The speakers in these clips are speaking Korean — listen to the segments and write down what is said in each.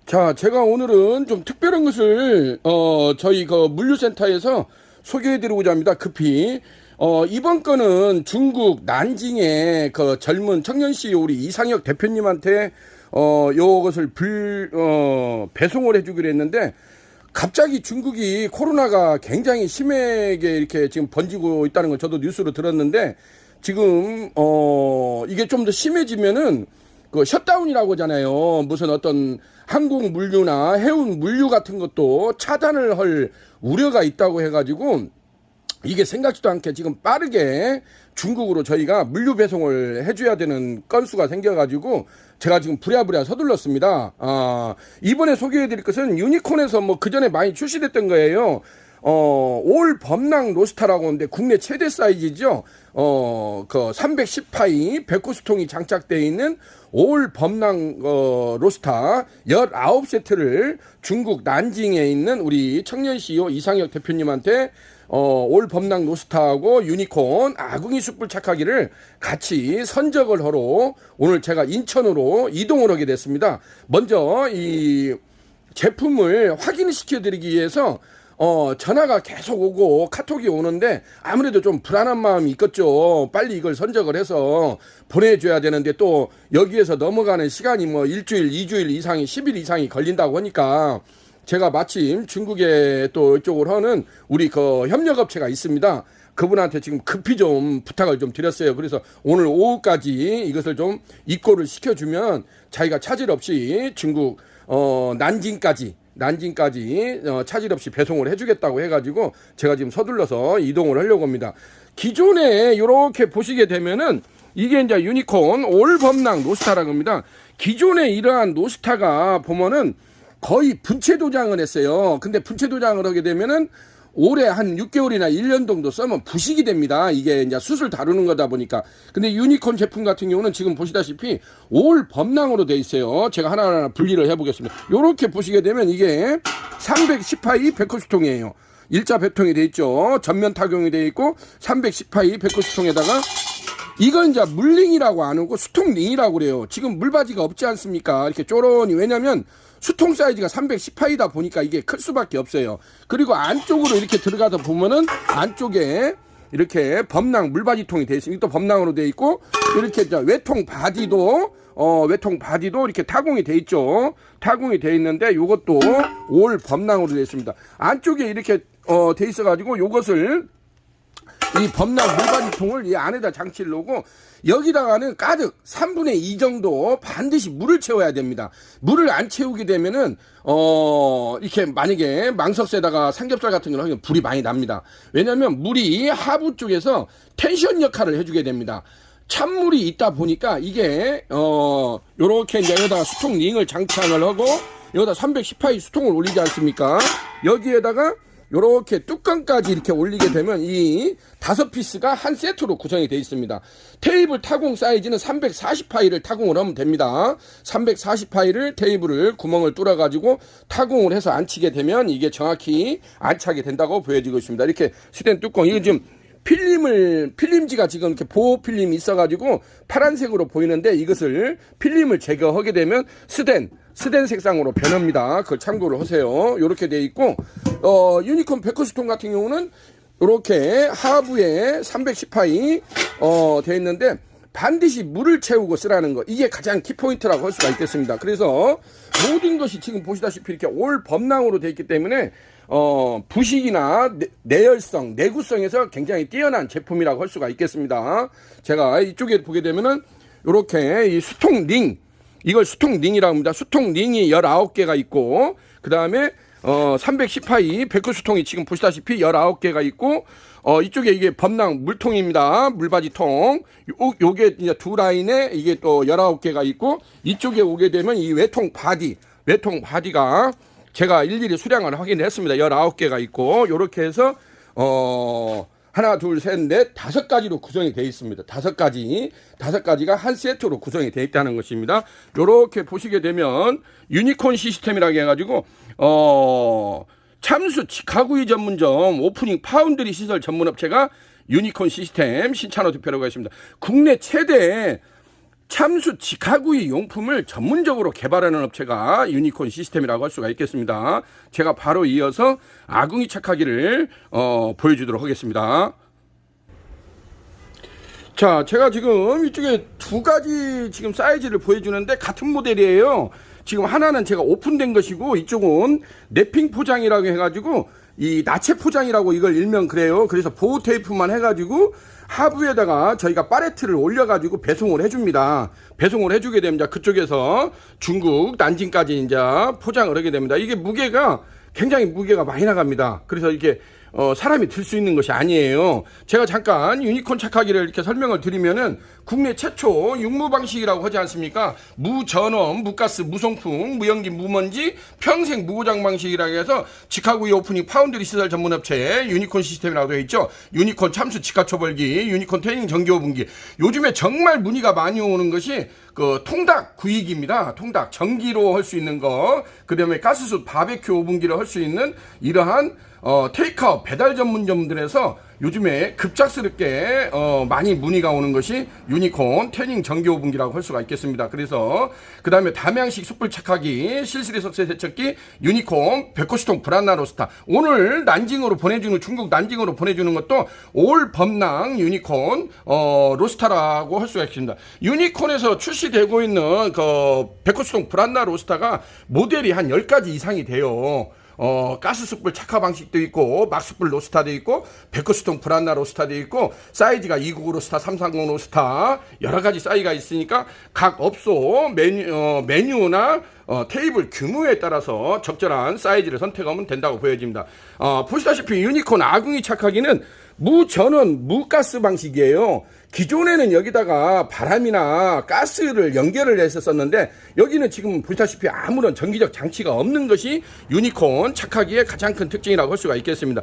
자, 제가 오늘은 좀 특별한 것을 저희 그 물류센터에서 소개해드리고자 합니다. 급히 이번 건은 중국 난징의 그 젊은 청년 CEO 우리 이상혁 대표님한테 요것을 배송을 해주기로 했는데, 갑자기 중국이 코로나가 굉장히 심하게 이렇게 지금 번지고 있다는 걸 저도 뉴스로 들었는데, 지금 이게 좀 더 심해지면은 그 셧다운이라고 하잖아요. 무슨 어떤 항공 물류나 해운 물류 같은 것도 차단을 할 우려가 있다고 해가지고, 이게 생각지도 않게 지금 빠르게 중국으로 저희가 물류 배송을 해줘야 되는 건수가 생겨가지고 제가 지금 부랴부랴 서둘렀습니다. 이번에 소개해드릴 것은 유니콘에서 뭐 그전에 많이 출시됐던 거예요. 올 범랑 로스타라고 하는데 국내 최대 사이즈죠. 그 310파이 100코스통이 장착되어 있는 올 범랑 로스타 19세트를 중국 난징에 있는 우리 청년 CEO 이상혁 대표님한테 올 범랑 로스타하고 유니콘 아궁이 숯불 착하기를 같이 선적을 하러 오늘 제가 인천으로 이동을 하게 됐습니다. 먼저 이 제품을 확인시켜 드리기 위해서 전화가 계속 오고 카톡이 오는데 아무래도 좀 불안한 마음이 있겠죠. 빨리 이걸 선적을 해서 보내줘야 되는데 또 여기에서 넘어가는 시간이 뭐 일주일, 2주일 이상이 10일 이상이 걸린다고 하니까 제가 마침 중국에 또 이쪽으로 하는 우리 그 협력업체가 있습니다. 그분한테 지금 급히 좀 부탁을 좀 드렸어요. 그래서 오늘 오후까지 이것을 좀 입고를 시켜주면 자기가 차질 없이 중국 난징까지 차질 없이 배송을 해주겠다고 해가지고 제가 지금 서둘러서 이동을 하려고 합니다. 기존에 이렇게 보시게 되면은 이게 이제 유니콘 올 범랑 로스타라고 합니다. 기존에 이러한 로스타가 보면은 거의 분체 도장을 했어요. 근데 분체 도장을 하게 되면은 올해 한 6개월이나 1년 정도 쓰면 부식이 됩니다. 이게 이제 숯을 다루는 거다 보니까. 근데 유니콘 제품 같은 경우는 지금 보시다시피 올 범랑으로 돼 있어요. 제가 하나하나 분리를 해보겠습니다. 요렇게 보시게 되면 이게 310파이 100코스통이에요. 일자 배통이 돼 있죠. 전면 타공이 돼 있고 310파이 100코스통에다가 이건 이제 물링이라고 안 하고 수통링이라고 그래요. 지금 물바지가 없지 않습니까? 이렇게 쪼런히. 왜냐면 수통 사이즈가 310파이다 보니까 이게 클 수밖에 없어요. 그리고 안쪽으로 이렇게 들어가다 보면은 안쪽에 이렇게 범랑 물바지통이 되어 있습니다. 또 범랑으로 되어 있고 이렇게 외통 바디도 이렇게 타공이 되어 있죠. 타공이 되어 있는데 이것도 올 범랑으로 되어 있습니다. 안쪽에 이렇게 되어 있어가지고 이것을 이 범랑 물바지통을 이 안에다 장치를 놓고 여기다가는 가득 3분의 2 정도 반드시 물을 채워야 됩니다. 물을 안 채우게 되면은 이렇게 만약에 망석쇠에다가 삼겹살 같은 걸 하면 불이 많이 납니다. 왜냐면 물이 하부 쪽에서 텐션 역할을 해주게 됩니다. 찬물이 있다 보니까 이게 요렇게 이제 여기다가 수통 링을 장착을 하고 여기다 310파이 수통을 올리지 않습니까? 여기에다가 요렇게 뚜껑까지 이렇게 올리게 되면 이 5피스가 한 세트로 구성이 되어 있습니다. 테이블 타공 사이즈는 340파이를 타공을 하면 됩니다. 340파이를 테이블을 구멍을 뚫어 가지고 타공을 해서 안치게 되면 이게 정확히 안차게 된다고 보여지고 있습니다. 이렇게 스텐 뚜껑, 이거 지금 필름지가 지금 이렇게 보호 필름이 있어가지고 파란색으로 보이는데 이것을 필름을 제거하게 되면 스텐 색상으로 변합니다. 그걸 참고를 하세요. 이렇게 되어 있고, 유니콘 100코스통 같은 경우는 이렇게 하부에 310파이 되어 있는데 반드시 물을 채우고 쓰라는 거, 이게 가장 키포인트라고 할 수가 있겠습니다. 그래서 모든 것이 지금 보시다시피 이렇게 올 범랑으로 되어 있기 때문에 부식이나 내열성, 내구성에서 굉장히 뛰어난 제품이라고 할 수가 있겠습니다. 제가 이쪽에 보게 되면은 이렇게 이 수통링, 이걸 수통링이라고 합니다. 수통링이 19개가 있고, 그 다음에 310파이 100코 수통이 지금 보시다시피 19개가 있고, 이쪽에 이게 범랑 물통입니다. 물바지통. 요게 이제 두 라인에 이게 또 19개가 있고, 이쪽에 오게 되면 이 외통 바디가 제가 일일이 수량을 확인을 했습니다. 19개가 있고, 요렇게 해서 하나, 둘, 셋, 넷, 5가지로 구성이 되어 있습니다. 5가지가 한 세트로 구성이 되어 있다는 것입니다. 요렇게 보시게 되면 유니콘 시스템이라고 해가지고 참수 가구이 전문점 오프닝 파운드리 시설 전문업체가 유니콘 시스템 신찬호 대표라고 했습니다. 국내 최대 참수 직화구이 용품을 전문적으로 개발하는 업체가 유니콘 시스템이라고 할 수가 있겠습니다. 제가 바로 이어서 아궁이 착하기를 보여주도록 하겠습니다. 자, 제가 지금 이쪽에 두 가지 지금 사이즈를 보여주는데 같은 모델이에요. 지금 하나는 제가 오픈된 것이고 이쪽은 랩핑 포장이라고 해가지고 이 나체 포장이라고 이걸 일명 그래요. 그래서 보호 테이프만 해가지고 하부에다가 저희가 팔레트를 올려가지고 배송을 해줍니다. 배송을 해주게 됩니다. 그쪽에서 중국 난징까지 이제 포장을 하게 됩니다. 이게 무게가 굉장히 무게가 많이 나갑니다. 그래서 이게 사람이 들 수 있는 것이 아니에요. 제가 잠깐 유니콘 착하기를 이렇게 설명을 드리면은 국내 최초 육무 방식이라고 하지 않습니까? 무전원, 무가스, 무송풍, 무연기, 무먼지, 평생 무고장 방식이라고 해서 직화구이 오프닝 파운드리 시설 전문 업체 유니콘 시스템이라고 되어 있죠. 유니콘 참수 직화 초벌기, 유니콘 태닝 전기 오븐기. 요즘에 정말 문의가 많이 오는 것이 그 통닭 구이기입니다. 통닭 전기로 할 수 있는 거, 그다음에 가스솥 바베큐 오븐기로 할 수 있는 이러한 테이크아웃 배달 전문점들에서 요즘에 급작스럽게 많이 문의가 오는 것이 유니콘 태닝 전기 오븐기라고 할 수가 있겠습니다. 그래서 그 다음에 담양식 숯불 착하기 실시리 석쇠 세척기 유니콘 백호시통 브란나 로스타, 오늘 난징으로 보내주는, 중국 난징으로 보내주는 것도 올 범랑 유니콘 로스타라고 할 수가 있습니다. 유니콘에서 출시되고 있는 그 백호시통 브란나 로스타가 모델이 한 10가지 이상이 돼요. 가스 숯불 착화 방식도 있고, 막 숯불 로스타도 있고, 백호수통 브란나 로스타도 있고, 사이즈가 299 로스타, 330 로스타, 여러 가지 사이즈가 있으니까 각 업소 메뉴나 테이블 규모에 따라서 적절한 사이즈를 선택하면 된다고 보여집니다. 보시다시피 유니콘 아궁이 착하기는 무전원, 무가스 방식이에요. 기존에는 여기다가 바람이나 가스를 연결을 했었는데 여기는 지금 보시다시피 아무런 전기적 장치가 없는 것이 유니콘 착하기의 가장 큰 특징이라고 할 수가 있겠습니다.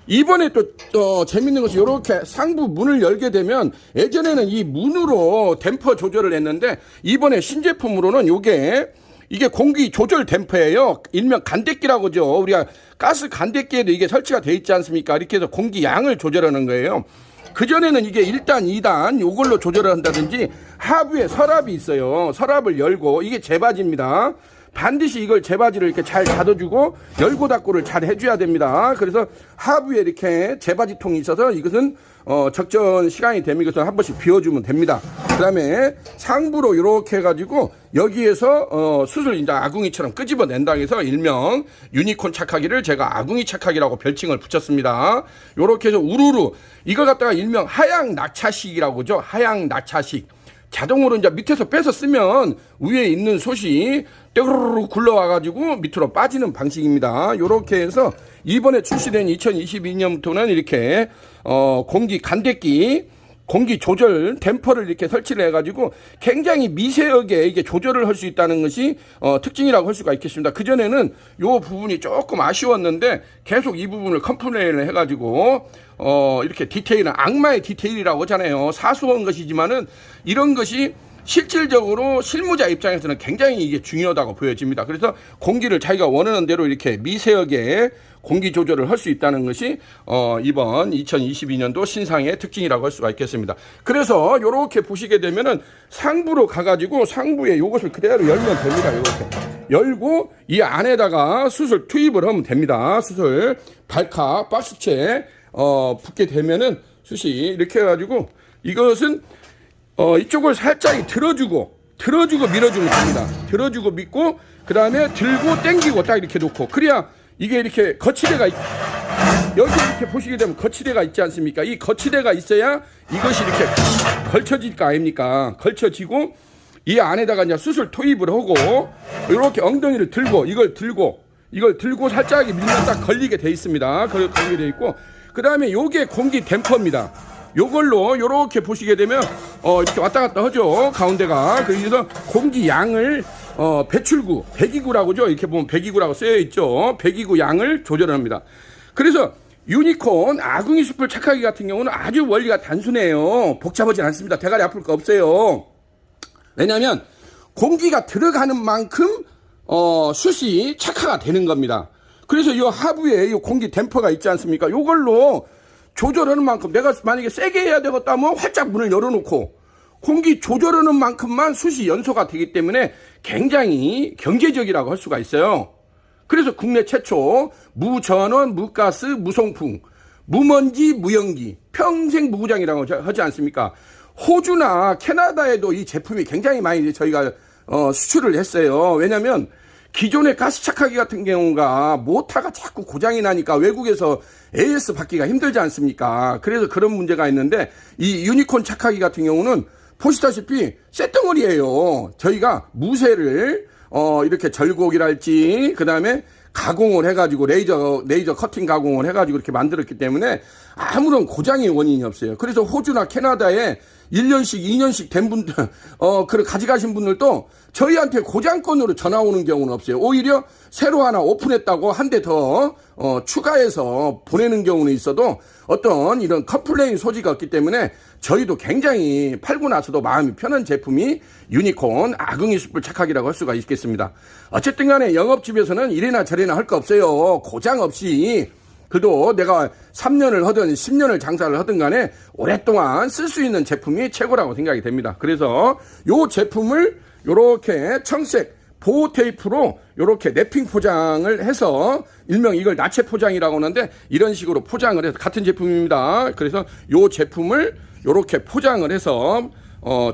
이번에 또 재밌는 것이 이렇게 상부 문을 열게 되면, 예전에는 이 문으로 댐퍼 조절을 했는데 이번에 신제품으로는 이게 공기 조절 댐퍼예요. 일명 간대기라고 하죠. 우리가 가스 간대기에도 이게 설치가 되어 있지 않습니까? 이렇게 해서 공기 양을 조절하는 거예요. 그전에는 이게 1단, 2단 요걸로 조절을 한다든지, 하부에 서랍이 있어요. 서랍을 열고, 이게 제바지입니다. 반드시 이걸 제바지를 이렇게 잘 닫아주고 열고 닫고를 잘 해줘야 됩니다. 그래서 하부에 이렇게 제바지통이 있어서 이것은 적정 시간이 되면 이것을 한 번씩 비워주면 됩니다. 그 다음에 상부로 이렇게 해가지고 여기에서 숯을 이제 아궁이처럼 끄집어낸다 해서 일명 유니콘 착하기를 제가 아궁이 착하기라고 별칭을 붙였습니다. 요렇게 해서 우르르 이걸 갖다가 일명 하향 낙차식이라고 하죠. 하향 낙차식. 자동으로 이제 밑에서 빼서 쓰면 위에 있는 솥이 떼그르르 굴러와가지고 밑으로 빠지는 방식입니다. 요렇게 해서 이번에 출시된 2022년부터는 이렇게 공기 간대기, 공기 조절 댐퍼를 이렇게 설치를 해가지고 굉장히 미세하게 이게 조절을 할 수 있다는 것이 특징이라고 할 수가 있겠습니다. 그전에는 요 부분이 조금 아쉬웠는데 계속 이 부분을 컴플레인을 해가지고 이렇게 디테일은 악마의 디테일이라고 하잖아요. 사소한 것이지만은 이런 것이 실질적으로 실무자 입장에서는 굉장히 이게 중요하다고 보여집니다. 그래서 공기를 자기가 원하는 대로 이렇게 미세하게 공기 조절을 할 수 있다는 것이 이번 2022년도 신상의 특징이라고 할 수가 있겠습니다. 그래서 이렇게 보시게 되면은 상부로 가가지고 상부에 이것을 그대로 열면 됩니다. 이렇게 열고 이 안에다가 숯을 투입을 하면 됩니다. 숯을 발카 박스채 붙게 되면은 숯이 이렇게 해가지고 이것은 이쪽을 살짝 들어주고 밀어주면 됩니다. 들어주고 믿고 그 다음에 들고 당기고 딱 이렇게 놓고, 그래야 이게 이렇게 거치대가 여기 이렇게 보시게 되면 거치대가 있지 않습니까? 이 거치대가 있어야 이것이 이렇게 걸쳐질 거 아닙니까? 걸쳐지고 이 안에다가 이제 숯을 투입을 하고 이렇게 엉덩이를 들고 이걸 들고 살짝 밀면 딱 걸리게 돼 있습니다. 걸리게 돼 있고, 그 다음에 요게 공기 댐퍼입니다. 요걸로 요렇게 보시게 되면 이렇게 왔다 갔다 하죠. 가운데가. 그래서 공기 양을 배출구, 배기구라고 하죠. 이렇게 보면 배기구라고 쓰여 있죠. 배기구 양을 조절합니다. 그래서 유니콘 아궁이 숯불 착하기 같은 경우는 아주 원리가 단순해요. 복잡하진 않습니다. 대가리 아플 거 없어요. 왜냐하면 공기가 들어가는 만큼 숯이 착화가 되는 겁니다. 그래서 이 하부에 이 공기 댐퍼가 있지 않습니까? 요걸로 조절하는 만큼 내가 만약에 세게 해야 되겠다면 활짝 문을 열어놓고, 공기 조절하는 만큼만 숯이 연소가 되기 때문에 굉장히 경제적이라고 할 수가 있어요. 그래서 국내 최초 무전원, 무가스, 무송풍, 무먼지, 무연기, 평생 무구장이라고 하지 않습니까? 호주나 캐나다에도 이 제품이 굉장히 많이 저희가 수출을 했어요. 왜냐하면 기존의 가스 착화기 같은 경우가 모터가 자꾸 고장이 나니까 외국에서 AS 받기가 힘들지 않습니까? 그래서 그런 문제가 있는데 이 유니콘 착화기 같은 경우는 보시다시피 쇳덩어리예요. 저희가 무쇠를 이렇게 절곡이랄지 그다음에 가공을 해가지고 레이저 커팅 가공을 해가지고 이렇게 만들었기 때문에 아무런 고장의 원인이 없어요. 그래서 호주나 캐나다에 1년씩 2년씩 된 분들 그걸 가져가신 분들도 저희한테 고장건으로 전화 오는 경우는 없어요. 오히려 새로 하나 오픈했다고 한 대 더 추가해서 보내는 경우는 있어도 어떤 이런 컴플레인 소지가 없기 때문에 저희도 굉장히 팔고 나서도 마음이 편한 제품이 유니콘 아궁이 숯불 착화기라고 할 수가 있겠습니다. 어쨌든 간에 영업집에서는 이래나 저래나 할 거 없어요. 고장 없이 그래도 내가 3년을 하든 10년을 장사를 하든 간에 오랫동안 쓸 수 있는 제품이 최고라고 생각이 됩니다. 그래서 요 제품을 요렇게 청색 보호 테이프로 요렇게 랩핑 포장을 해서 일명 이걸 나체 포장이라고 하는데 이런 식으로 포장을 해서 같은 제품입니다. 그래서 요 제품을 요렇게 포장을 해서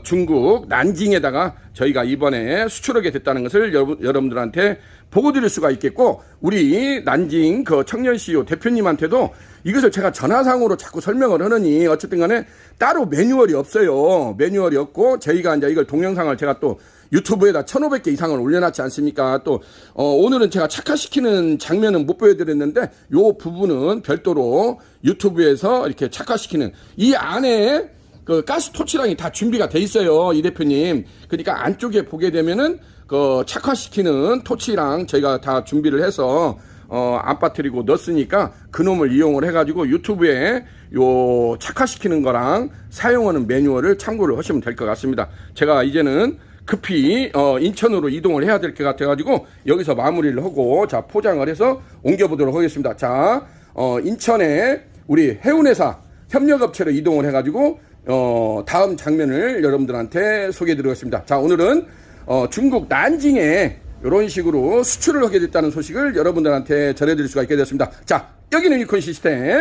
중국 난징에다가 저희가 이번에 수출하게 됐다는 것을 여러분들한테 보고 드릴 수가 있겠고, 우리 난징 그 청년 CEO 대표님한테도 이것을 제가 전화상으로 자꾸 설명을 하느니 어쨌든 간에 따로 매뉴얼이 없어요. 매뉴얼이 없고 저희가 이제 이걸 동영상을 제가 또 유튜브에다 1,500개 이상을 올려놨지 않습니까? 또 오늘은 제가 착화시키는 장면은 못 보여드렸는데 요 부분은 별도로 유튜브에서 이렇게 착화시키는 이 안에 그 가스 토치랑이 다 준비가 돼 있어요, 이 대표님. 그러니까 안쪽에 보게 되면은 그 착화시키는 토치랑 저희가 다 준비를 해서 안 빠뜨리고 넣었으니까 그놈을 이용을 해가지고 유튜브에 요 착화시키는 거랑 사용하는 매뉴얼을 참고를 하시면 될 것 같습니다. 제가 이제는 급히 인천으로 이동을 해야 될 것 같아가지고 여기서 마무리를 하고 자 포장을 해서 옮겨보도록 하겠습니다. 자 인천에 우리 해운회사 협력업체로 이동을 해가지고 다음 장면을 여러분들한테 소개해드리겠습니다. 자 오늘은 중국 난징에 이런 식으로 수출을 하게 됐다는 소식을 여러분들한테 전해드릴 수가 있게 됐습니다. 자 여기는 유니콘 시스템.